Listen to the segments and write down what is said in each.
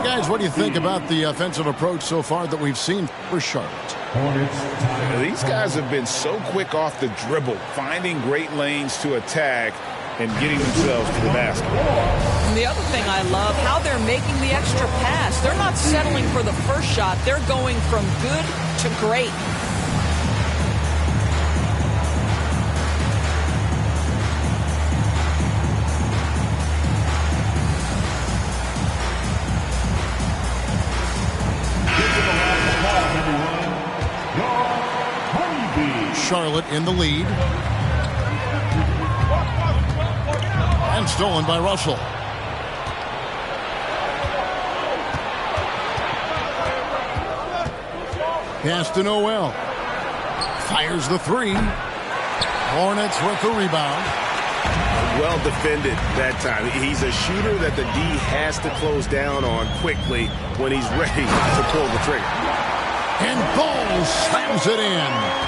guys, what do you think about the offensive approach so far that we've seen for Charlotte? These guys have been so quick off the dribble, finding great lanes to attack and getting themselves to the basket. And the other thing I love, how they're making the extra pass. They're not settling for the first shot. They're going from good to great. Charlotte in the lead. And stolen by Russell. Pass to Noel. Fires the three. Hornets with the rebound. Well defended that time. He's a shooter that the D has to close down on quickly when he's ready to pull the trigger. And Ball slams it in.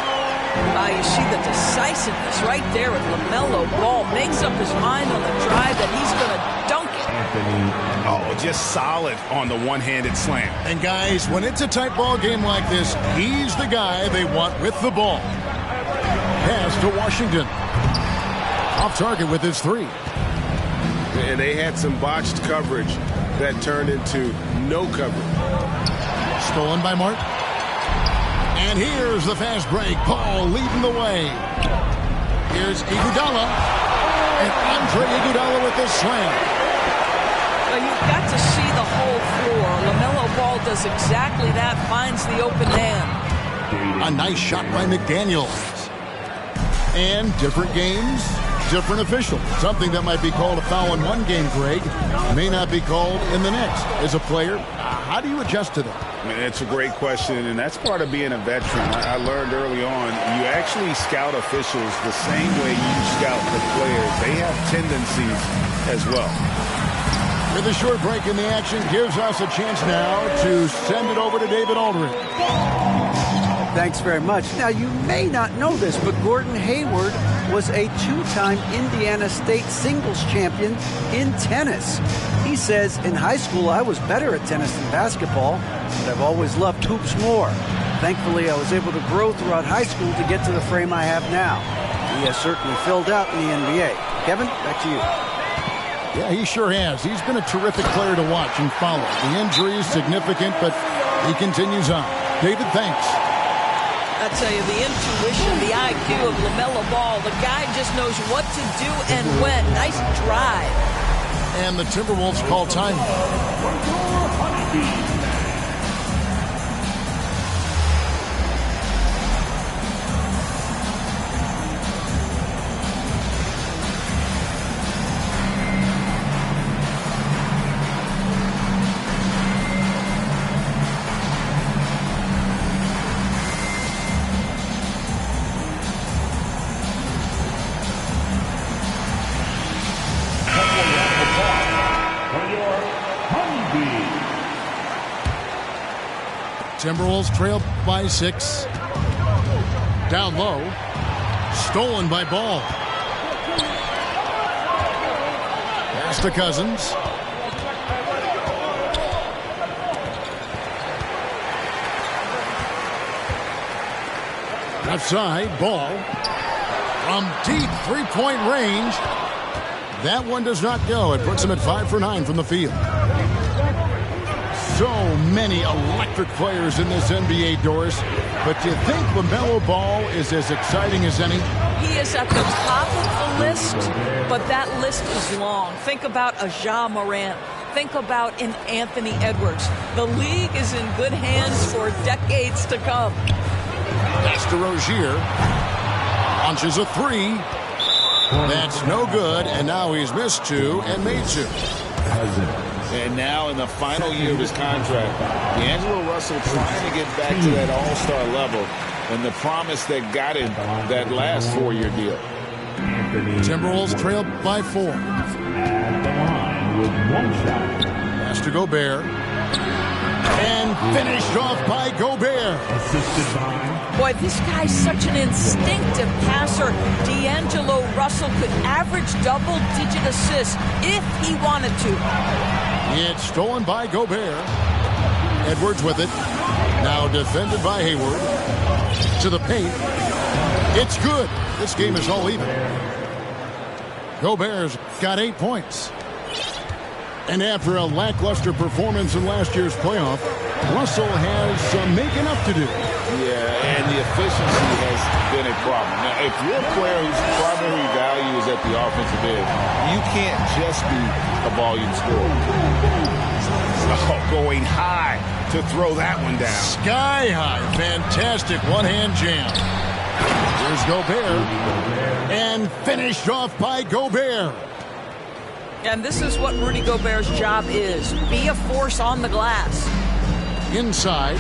You see the decisiveness right there with LaMelo Ball. Makes up his mind on the drive that he's going to dunk it. Oh, just solid on the one-handed slam. And guys, when it's a tight ball game like this, he's the guy they want with the ball. Pass to Washington. Off target with his three. And they had some botched coverage that turned into no coverage. Stolen by Martin. And here's the fast break. Paul leading the way. Here's Iguodala. And Andre Iguodala with the slam. Well, you've got to see the whole floor. LaMelo Ball does exactly that. Finds the open man. A nice shot by McDaniels. And different games, different official. Something that might be called a foul in one game, Greg, may not be called in the next. As a player, how do you adjust to that? I mean, it's a great question, and that's part of being a veteran. I learned early on, you actually scout officials the same way you scout the players. They have tendencies as well. With a short break in the action, gives us a chance now to send it over to David Aldridge. Thanks very much. Now, you may not know this, but Gordon Hayward was a two-time Indiana State singles champion in tennis. He says, in high school, I was better at tennis than basketball, but I've always loved hoops more. Thankfully, I was able to grow throughout high school to get to the frame I have now. He has certainly filled out in the NBA. Kevin, back to you. Yeah, he sure has. He's been a terrific player to watch and follow. The injury is significant, but he continues on. David, thanks. I tell you, the intuition, the IQ of LaMelo Ball, the guy just knows what to do and when. Nice drive. And the Timberwolves call time. Timberwolves trail by 6. Down low. Stolen by Ball. Pass to Cousins. Left side, Ball. From deep three-point range. That one does not go. It puts him at 5 for 9 from the field. So many electric players in this NBA, Doris. But do you think LaMelo Ball is as exciting as any? He is at the top of the list, but that list is long. Think about a Ja Morant. Think about an Anthony Edwards. The league is in good hands for decades to come. Pass to Rozier. Launches a three. That's no good, and now he's missed 2 and made 2. And now in the final year of his contract, D'Angelo Russell trying to get back to that all-star level and the promise that got him that last 4-year deal. Timberwolves trailed by 4. Pass to Gobert. And finished off by Gobert. Boy, this guy's such an instinctive passer. D'Angelo Russell could average double-digit assists if he wanted to. It's stolen by Gobert. Edwards with it. Now defended by Hayward. To the paint. It's good. This game is all even. Gobert's got 8 points. And after a lackluster performance in last year's playoff, Russell has some making up to do. Yeah, and the efficiency has been a problem. Now, if you're a player whose primary value is at the offensive end, you can't just be a volume scorer. Oh, going high to throw that one down. Sky high. Fantastic one-hand jam. Here's Gobert. And finished off by Gobert. And this is what Rudy Gobert's job is. Be a force on the glass. Inside.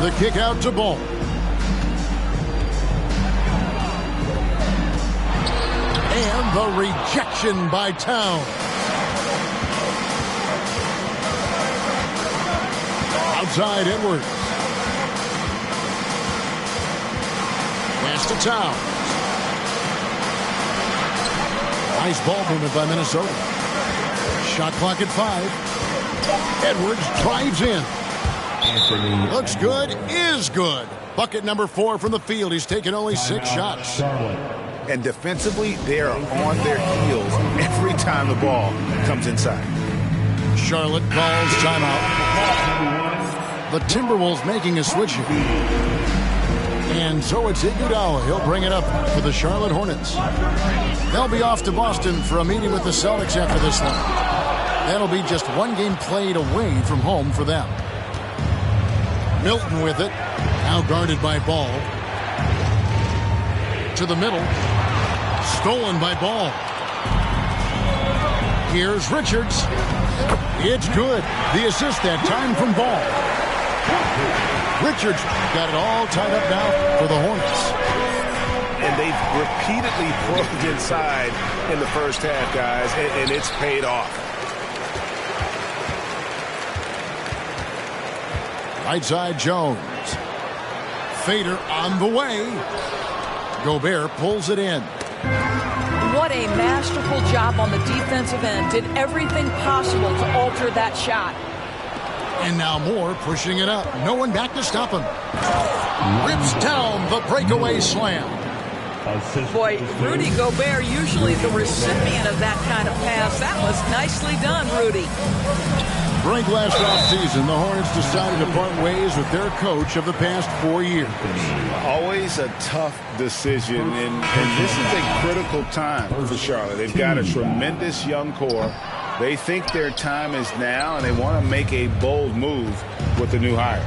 The kick out to Ball. And the rejection by Towns. Outside Edwards. Pass to Towns. Nice ball movement by Minnesota. Shot clock at 5. Edwards drives in. Anthony looks good, is good. Bucket number 4 from the field. He's taken only 6 shots. And defensively, they are on their heels every time the ball comes inside. Charlotte calls timeout. The Timberwolves making a switch here. And so it's Iguodala. He'll bring it up for the Charlotte Hornets. They'll be off to Boston for a meeting with the Celtics after this one. That'll be just one game played away from home for them. Milton with it. Now guarded by Ball. To the middle. Stolen by Ball. Here's Richards. It's good. The assist that time from Ball. Richards got it all tied up now for the Hornets. And they've repeatedly broke inside in the first half, guys, and it's paid off. Right side Jones. Fader on the way. Gobert pulls it in. What a masterful job on the defensive end. Did everything possible to alter that shot. And now Moore pushing it up. No one back to stop him. Rips down the breakaway slam. Boy, Rudy Gobert, usually the recipient of that kind of pass. That was nicely done, Rudy. Break last offseason, the Hornets decided to part ways with their coach of the past 4 years. Always a tough decision, and this is a critical time for Charlotte. They've got a tremendous young core. They think their time is now, and they want to make a bold move with the new hire.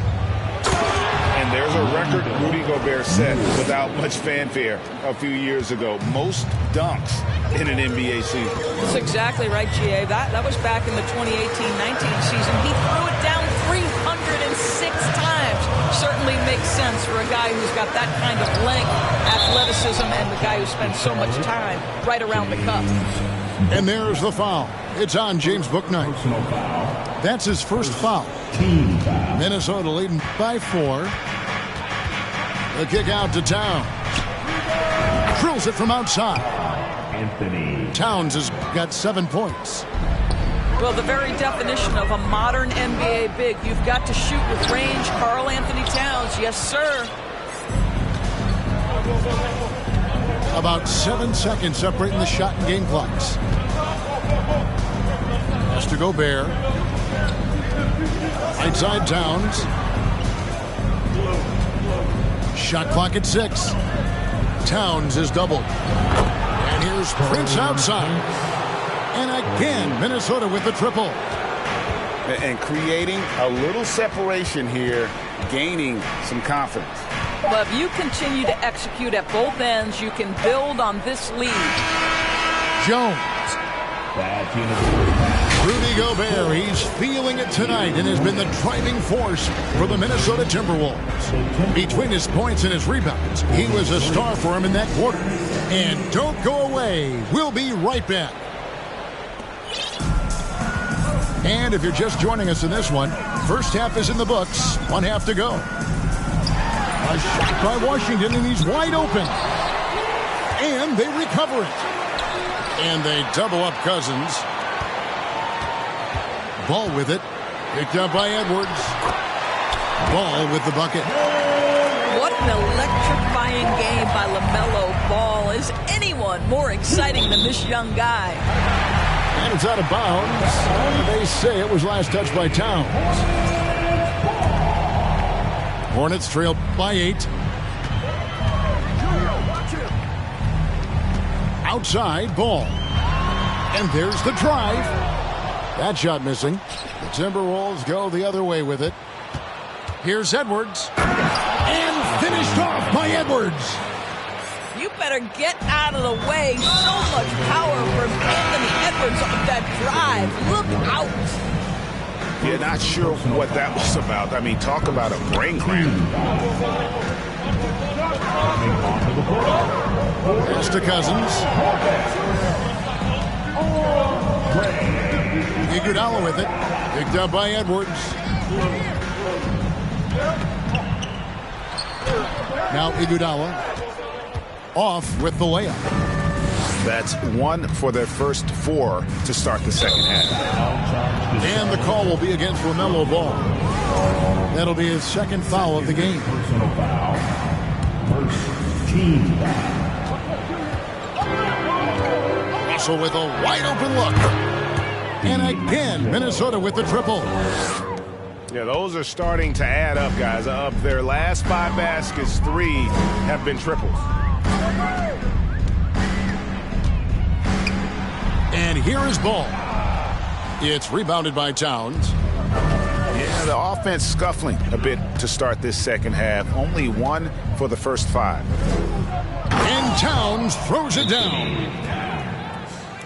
And there's a record Rudy Gobert set without much fanfare a few years ago. Most dunks in an NBA season. That's exactly right, G.A. That was back in the 2018-19 season. He threw it down 306 times. Certainly makes sense for a guy who's got that kind of length, athleticism, and the guy who spends so much time right around the cup. And there's the foul. It's on James Bouknight. That's his first foul. Minnesota leading by 4. The kick out to Towns. Drills it from outside. Towns has got 7 points. Well, the very definition of a modern NBA big. You've got to shoot with range. Karl Anthony Towns, yes, sir. About 7 seconds separating the shot and game clocks. Has to Gobert. Right side Towns. Shot clock at 6. Towns is doubled. And here's Prince outside. And again, Minnesota with the triple. And creating a little separation here, gaining some confidence. But if you continue to execute at both ends, you can build on this lead. Jones. Rudy Gobert, he's feeling it tonight and has been the driving force for the Minnesota Timberwolves. Between his points and his rebounds, he was a star for him in that quarter. And don't go away. We'll be right back. And if you're just joining us in this one, first half is in the books. 1 half to go. A shot by Washington, and he's wide open. And they recover it. And they double up Cousins. Ball with it. Picked up by Edwards. Ball with the bucket. What an electrifying game by LaMelo Ball. Is anyone more exciting than this young guy? And it's out of bounds. They say it was last touched by Towns. Hornets trail by 8. Outside, Ball. And there's the drive. That shot missing. The Timberwolves go the other way with it. Here's Edwards. And finished off by Edwards. You better get out of the way. So much power from Anthony Edwards on that drive. Look out. Yeah, not sure what that was about. I mean, talk about a brain cramp. Pass to Cousins. Iguodala with it. Picked up by Edwards. Now Iguodala off with the layup. That's 1 for their first 4 to start the second half. And the call will be against LaMelo Ball. That'll be his second foul of the game. Russell with a wide open look. And again, Minnesota with the triple. Yeah, those are starting to add up, guys. Of their last 5 baskets, 3 have been triples. And here is Ball. It's rebounded by Towns. Yeah, the offense scuffling a bit to start this second half. Only 1 for the first 5. And Towns throws it down.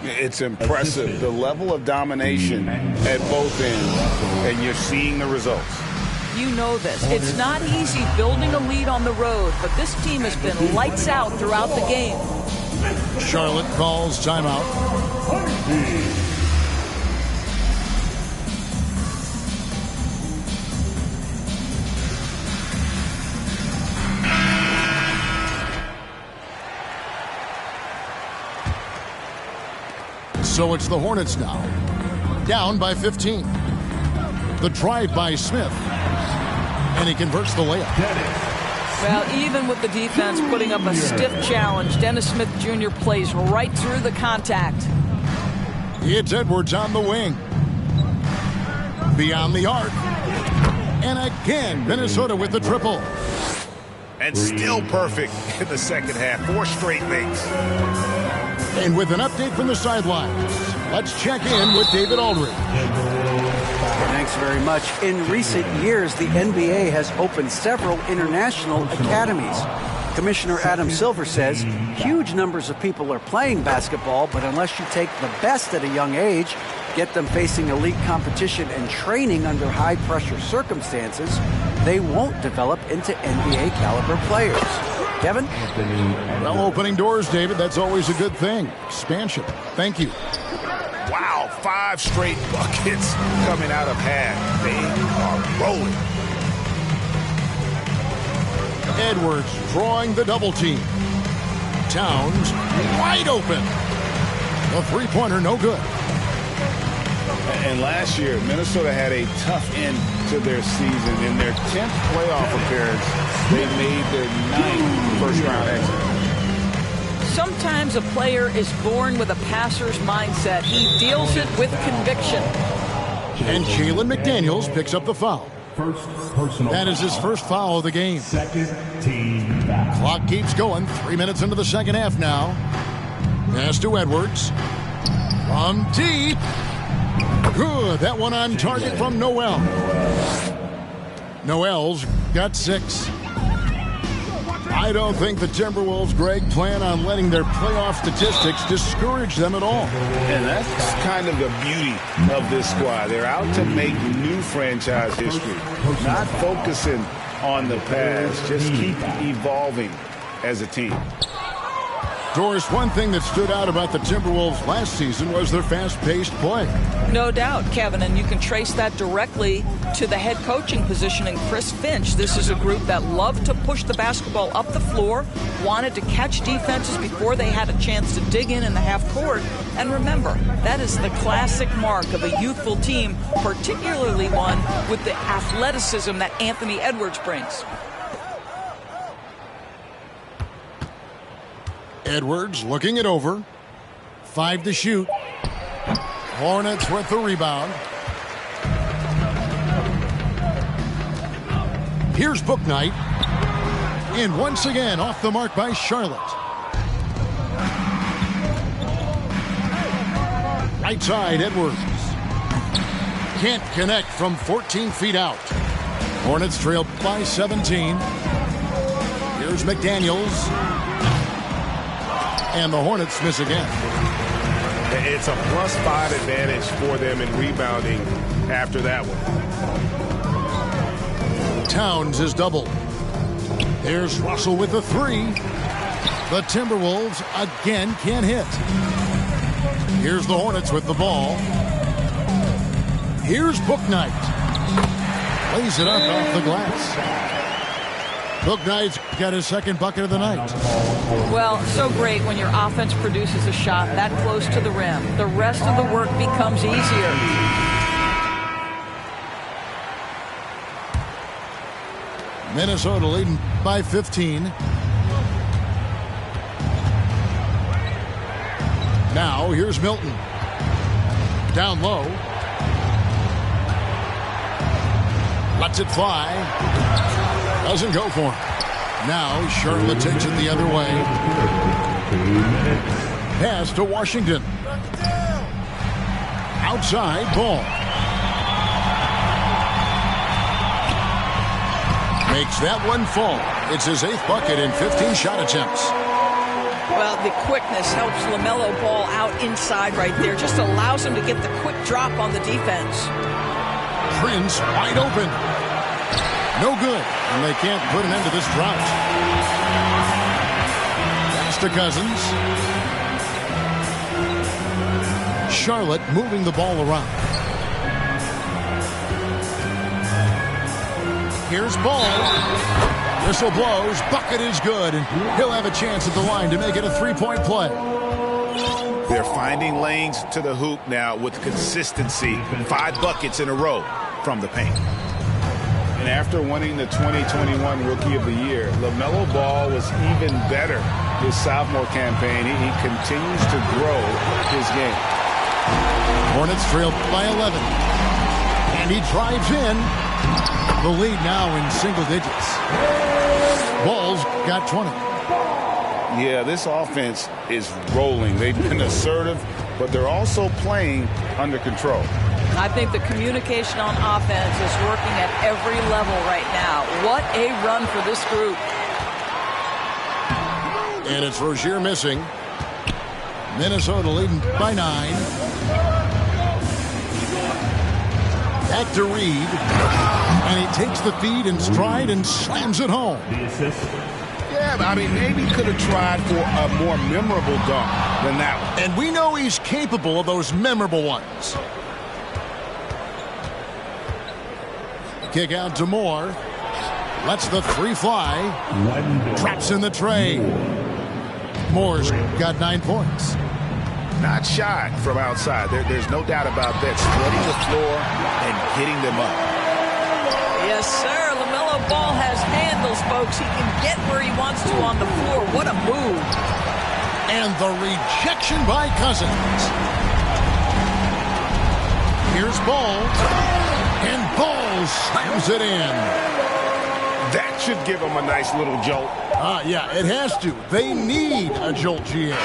It's impressive, the level of domination at both ends, and you're seeing the results. You know this. It's not easy building a lead on the road, but this team has been lights out throughout the game. Charlotte calls timeout. So it's the Hornets now, down by 15. The drive by Smith, and he converts the layup. Well, even with the defense putting up a stiff challenge, Dennis Smith Jr. plays right through the contact. It's Edwards on the wing. Beyond the arc. And again, Minnesota with the triple. And still perfect in the second half. 4 straight makes. And with an update from the sidelines, let's check in with David Aldridge. Thanks very much. In recent years, the NBA has opened several international academies. Commissioner Adam Silver says huge numbers of people are playing basketball, but unless you take the best at a young age, get them facing elite competition and training under high-pressure circumstances, they won't develop into NBA-caliber players. Kevin? Well, opening doors, David. That's always a good thing. Expansion. Thank you. Wow, 5 straight buckets coming out of half. They are rolling. Edwards drawing the double team. Towns wide open. The three-pointer no good. And last year, Minnesota had a tough end to their season. In their 10th playoff appearance, they made their 9th first-round exit. Sometimes a player is born with a passer's mindset. He deals it with conviction. And Jalen McDaniels picks up the foul. That is his first foul of the game. Second team foul. Clock keeps going. 3 minutes into the second half now. Pass to Edwards. From deep. Good. That one on target from Noel. Noel's got 6. I don't think the Timberwolves, Greg, plan on letting their playoff statistics discourage them at all. And that's kind of the beauty of this squad. They're out to make new franchise history, not focusing on the past, just keep evolving as a team. Doris, one thing that stood out about the Timberwolves last season was their fast-paced play. No doubt, Kevin, and you can trace that directly to the head coaching position in Chris Finch. This is a group that loved to push the basketball up the floor, wanted to catch defenses before they had a chance to dig in the half court. And remember, that is the classic mark of a youthful team, particularly one with the athleticism that Anthony Edwards brings. Edwards looking it over. 5 to shoot. Hornets with the rebound. Here's Bouknight. And once again off the mark by Charlotte. Right side, Edwards. Can't connect from 14 feet out. Hornets trail by 17. Here's McDaniels. And the Hornets miss again. It's a +5 advantage for them in rebounding after that one. Towns is doubled. There's Russell with the 3. The Timberwolves again can't hit. Here's the Hornets with the ball. Here's Bouknight. Lays it up off the glass. Bouknight's got his second bucket of the night. Well, so great when your offense produces a shot that close to the rim. The rest of the work becomes easier. Minnesota leading by 15. Now here's Milton. Down low. Lets it fly. Doesn't go for him. Now Charlotte takes it the other way. Pass to Washington. Outside ball. Makes that one fall. It's his 8th bucket in 15 shot attempts. Well, the quickness helps LaMelo Ball out inside right there. Just allows him to get the quick drop on the defense. Prince wide open. No good, and they can't put an end to this drought. Pass to Cousins. Charlotte moving the ball around. Here's Ball. Whistle blows. Bucket is good, and he'll have a chance at the line to make it a 3-point play. They're finding lanes to the hoop now with consistency. 5 buckets in a row from the paint. And after winning the 2021 Rookie of the Year, LaMelo Ball was even better his sophomore campaign. He continues to grow his game. Hornets trail by 11. And he drives in. The lead now in single digits. Ball's got 20. Yeah, this offense is rolling. They've been assertive, but they're also playing under control. I think the communication on offense is working at every level right now. What a run for this group. And it's Rozier missing. Minnesota leading by 9. Back to Reed. And he takes the feed in stride and slams it home. Yeah, I mean, maybe he could have tried for a more memorable dunk than that one. And we know he's capable of those memorable ones. Kick out to Moore. Lets the 3 fly. Traps in the tray. Moore's got 9 points. Not shy from outside. There's no doubt about that. Spreading the floor and getting them up. Yes, sir. LaMelo Ball has handles, folks. He can get where he wants to on the floor. What a move. And the rejection by Cousins. Here's Ball. And Ball slams it in. That should give them a nice little jolt. Yeah, it has to. They need a jolt, GA.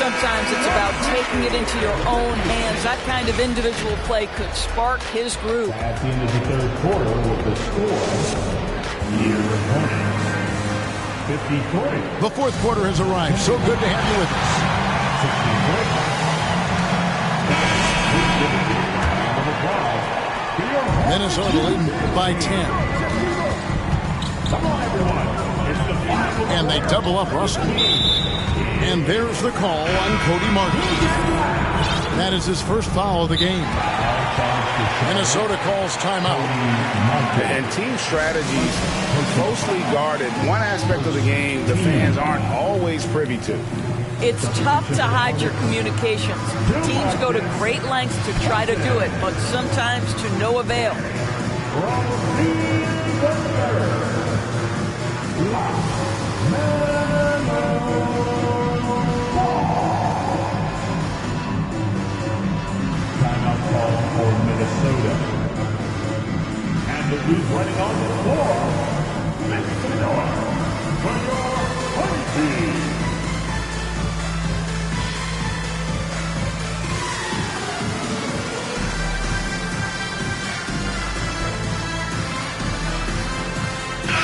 Sometimes it's about taking it into your own hands. That kind of individual play could spark his group. At the end of the third quarter with the score, your opponent, 50-40. The fourth quarter has arrived. So good to have you with us. Minnesota leading by 10. And they double up Russell. And there's the call on Cody Martin. That is his first foul of the game. Minnesota calls timeout. And team strategies closely guarded. One aspect of the game the fans aren't always privy to. It's tough to hide your communications. Teams go to great lengths to try to do it, but sometimes to no avail. Timeout call for Minnesota. And the running on the floor, Minnesota, for your Hornets.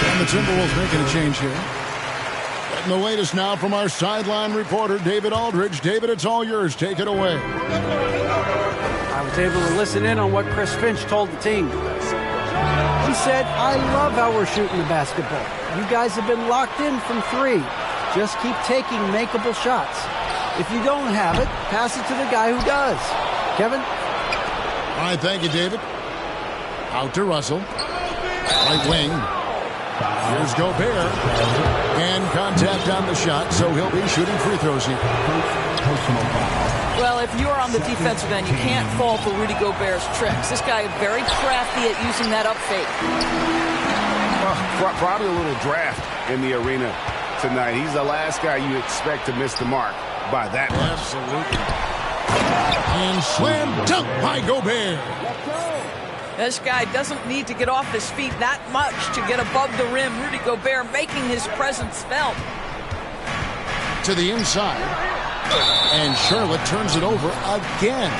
And the Timberwolves making a change here. Getting the latest now from our sideline reporter, David Aldridge. David, it's all yours. Take it away. I was able to listen in on what Chris Finch told the team. He said, I love how we're shooting the basketball. You guys have been locked in from three. Just keep taking makeable shots. If you don't have it, pass it to the guy who does. Kevin? All right, thank you, David. Out to Russell. Right wing. Here's Gobert. And contact on the shot, so he'll be shooting free throws here. Well, if you're on the defensive end, you can't fall for Rudy Gobert's tricks. This guy is very crafty at using that up fake. Well, probably a little draft in the arena tonight. He's the last guy you expect to miss the mark by that much. Absolutely. And slam dunk by Gobert. This guy doesn't need to get off his feet that much to get above the rim. Rudy Gobert making his presence felt. To the inside. And Charlotte turns it over again.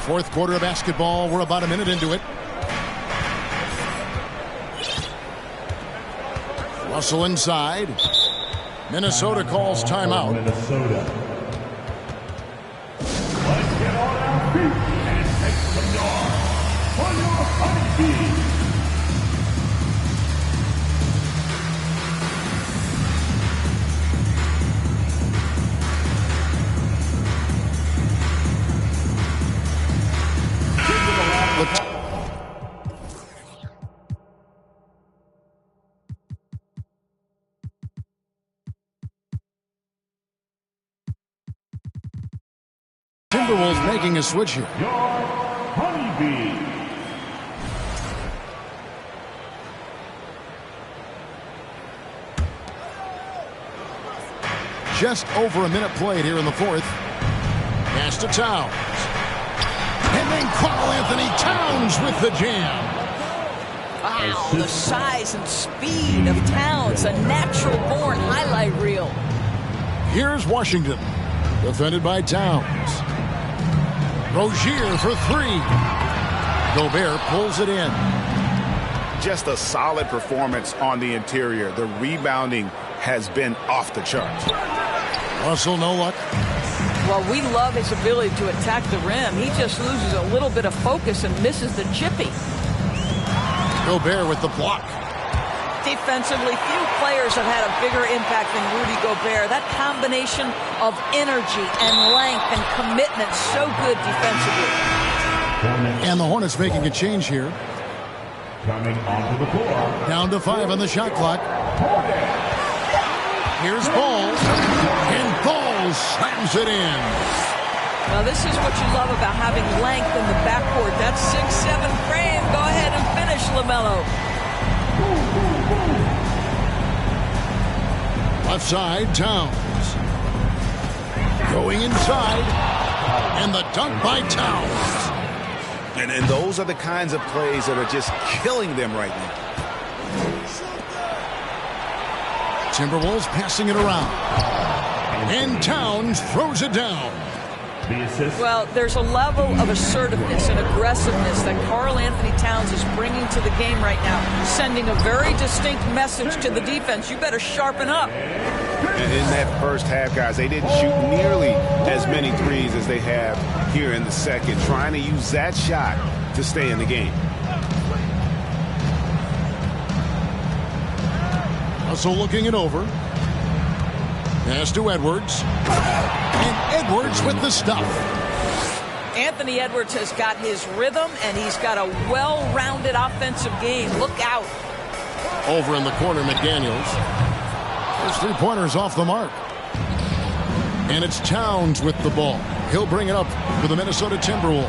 Fourth quarter of basketball. We're about a minute into it. Russell inside. Minnesota calls timeout. Minnesota. Let's get on our feet and make some noise for your Honeybees. Timberwolves making a switch here. Your Honeybee. Just over a minute played here in the fourth. Pass to Towns. And then Karl Anthony Towns with the jam. Wow, the size and speed of Towns, a natural-born highlight reel. Here's Washington, defended by Towns. Rozier for three. Gobert pulls it in. Just a solid performance on the interior. The rebounding has been off the charts. Russell, no luck. Well, we love his ability to attack the rim. He just loses a little bit of focus and misses the chippy. Gobert with the block. Defensively, few players have had a bigger impact than Rudy Gobert. That combination of energy and length and commitment, so good defensively. And the Hornets making a change here. Coming onto the floor. Down to 5 on the shot clock. Here's Ball. And Ball slams it in. Now, this is what you love about having length in the backcourt. That 6'7" frame. Go ahead and finish, LaMelo. Left side, Towns. Going inside. And the dunk by Towns. And those are the kinds of plays that are just killing them right now. Timberwolves passing it around. And Towns throws it down. Well, there's a level of assertiveness and aggressiveness that Karl Anthony Towns is bringing to the game right now, sending a very distinct message to the defense. You better sharpen up. In that first half, guys, they didn't shoot nearly as many threes as they have here in the second, trying to use that shot to stay in the game. Russell looking it over. Pass to Edwards. And Edwards with the stuff. Anthony Edwards has got his rhythm, and he's got a well-rounded offensive game. Look out. Over in the corner, McDaniels. His three-pointers off the mark. And it's Towns with the ball. He'll bring it up for the Minnesota Timberwolves.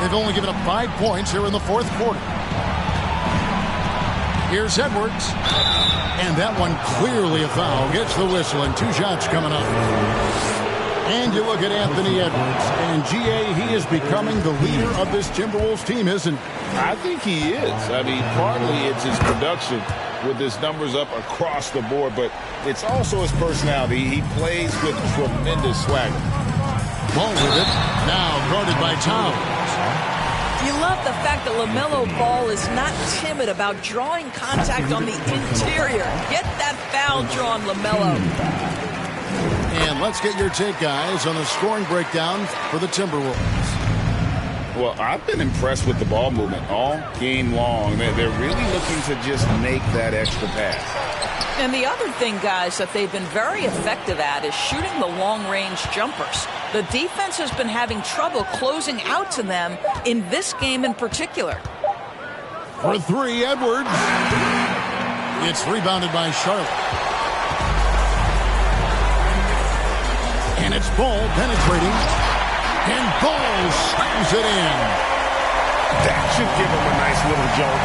They've only given up 5 points here in the fourth quarter. Here's Edwards. And that one clearly a foul. Gets the whistle, and 2 shots coming up. And you look at Anthony Edwards. And, G.A., he is becoming the leader of this Timberwolves team, isn't he? I think he is. I mean, partly it's his production with his numbers up across the board, but it's also his personality. He plays with tremendous swagger. Ball with it. Now guarded by Towns. You love the fact that LaMelo Ball is not timid about drawing contact on the interior. Get that foul drawn, LaMelo. And let's get your take, guys, on the scoring breakdown for the Timberwolves. Well, I've been impressed with the ball movement all game long. They're really looking to just make that extra pass. And the other thing, guys, that they've been very effective at is shooting the long-range jumpers. The defense has been having trouble closing out to them in this game in particular. For 3, Edwards. It's rebounded by Charlotte. And it's Ball penetrating. And Ball slams it in. That should give him a nice little jolt.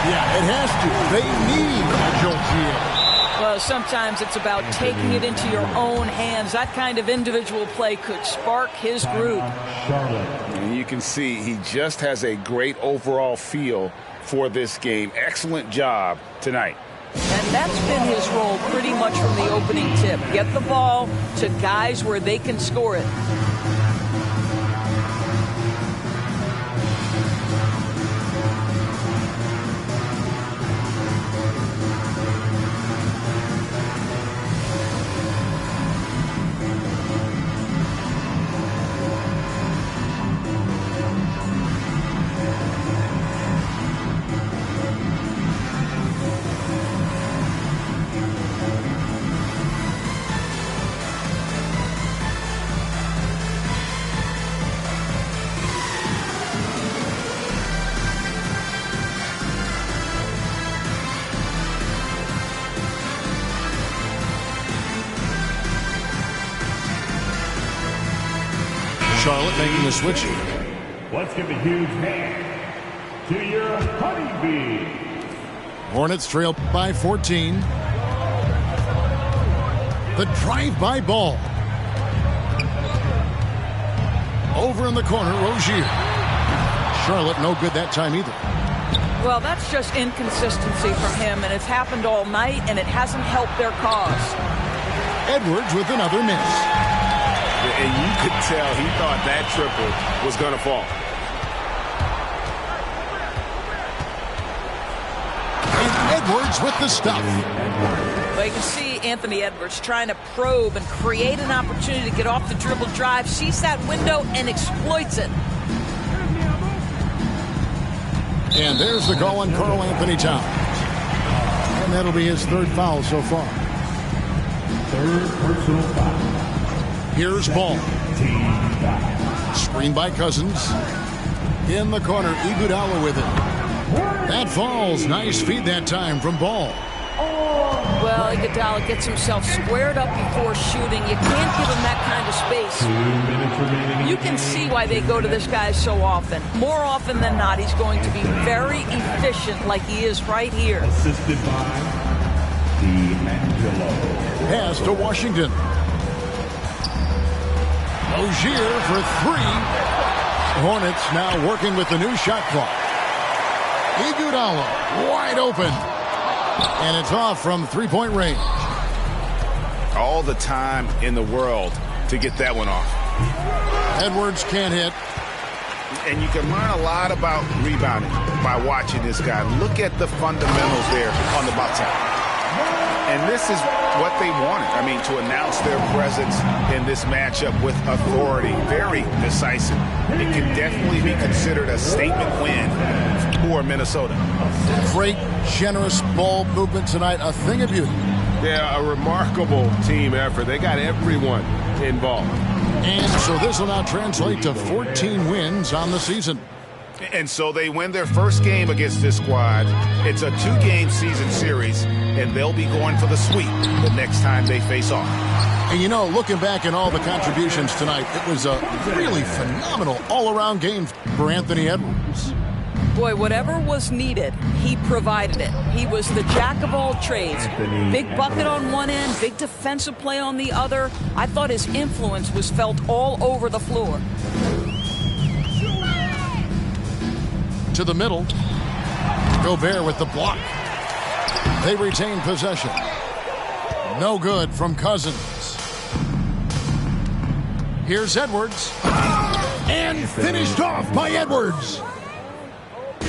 Yeah, it has to. They need a jolt here. Well, sometimes it's about taking it into your own hands. That kind of individual play could spark his group. And you can see he just has a great overall feel for this game. Excellent job tonight. And that's been his role pretty much from the opening tip. Get the ball to guys where they can score it. Charlotte making the switch. Let's give a huge hand to your honeybee. Hornets trail by 14. The drive-by ball. Over in the corner, Rozier. Charlotte no good that time either. Well, that's just inconsistency from him, and it's happened all night, and it hasn't helped their cause. Edwards with another miss. And you could tell he thought that triple was going to fall. And Edwards with the stuff. Well, you can see Anthony Edwards trying to probe and create an opportunity to get off the dribble drive, sees that window, and exploits it. And there's the call on Karl Anthony Towns. And that'll be his 3rd foul so far. 3rd personal foul. Here's Ball. Screen by Cousins. In the corner, Iguodala with it. That falls. Nice feed that time from Ball. Well, Iguodala gets himself squared up before shooting. You can't give him that kind of space. 2 minutes remaining. You can see why they go to this guy so often. More often than not, he's going to be very efficient like he is right here. Assisted by D'Angelo. Pass to Washington. Rozier for 3. Hornets now working with the new shot clock. Iguodala wide open. And it's off from 3-point range. All the time in the world to get that one off. Edwards can't hit. And you can learn a lot about rebounding by watching this guy. Look at the fundamentals there on the bottom. And this is what they wanted. I mean, to announce their presence in this matchup with authority. Very decisive. It can definitely be considered a statement win for Minnesota. Great, generous ball movement tonight. A thing of beauty. Yeah, a remarkable team effort. They got everyone involved. And so this will now translate to 14 wins on the season. And so they win their first game against this squad. It's a 2-game season series, and they'll be going for the sweep the next time they face off. And you know, looking back at all the contributions tonight, it was a really phenomenal all-around game for Anthony Edwards. Boy, whatever was needed, he provided it. He was the jack of all trades. Big bucket on one end, big defensive play on the other. I thought his influence was felt all over the floor. To the middle. Gobert with the block. They retain possession. No good from Cousins. Here's Edwards. And finished off by Edwards.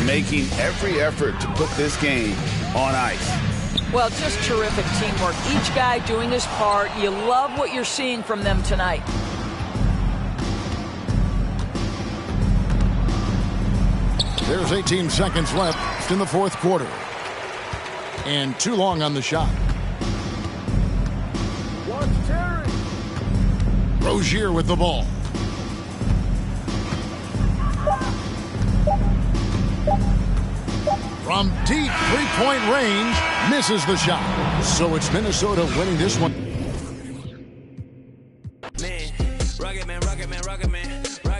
Making every effort to put this game on ice. Well, just terrific teamwork. Each guy doing his part. You love what you're seeing from them tonight. There's 18 seconds left in the fourth quarter. And too long on the shot. Rozier with the ball. From deep three-point range, misses the shot. So it's Minnesota winning this one. Man, rugged man, rugged man, rugged man.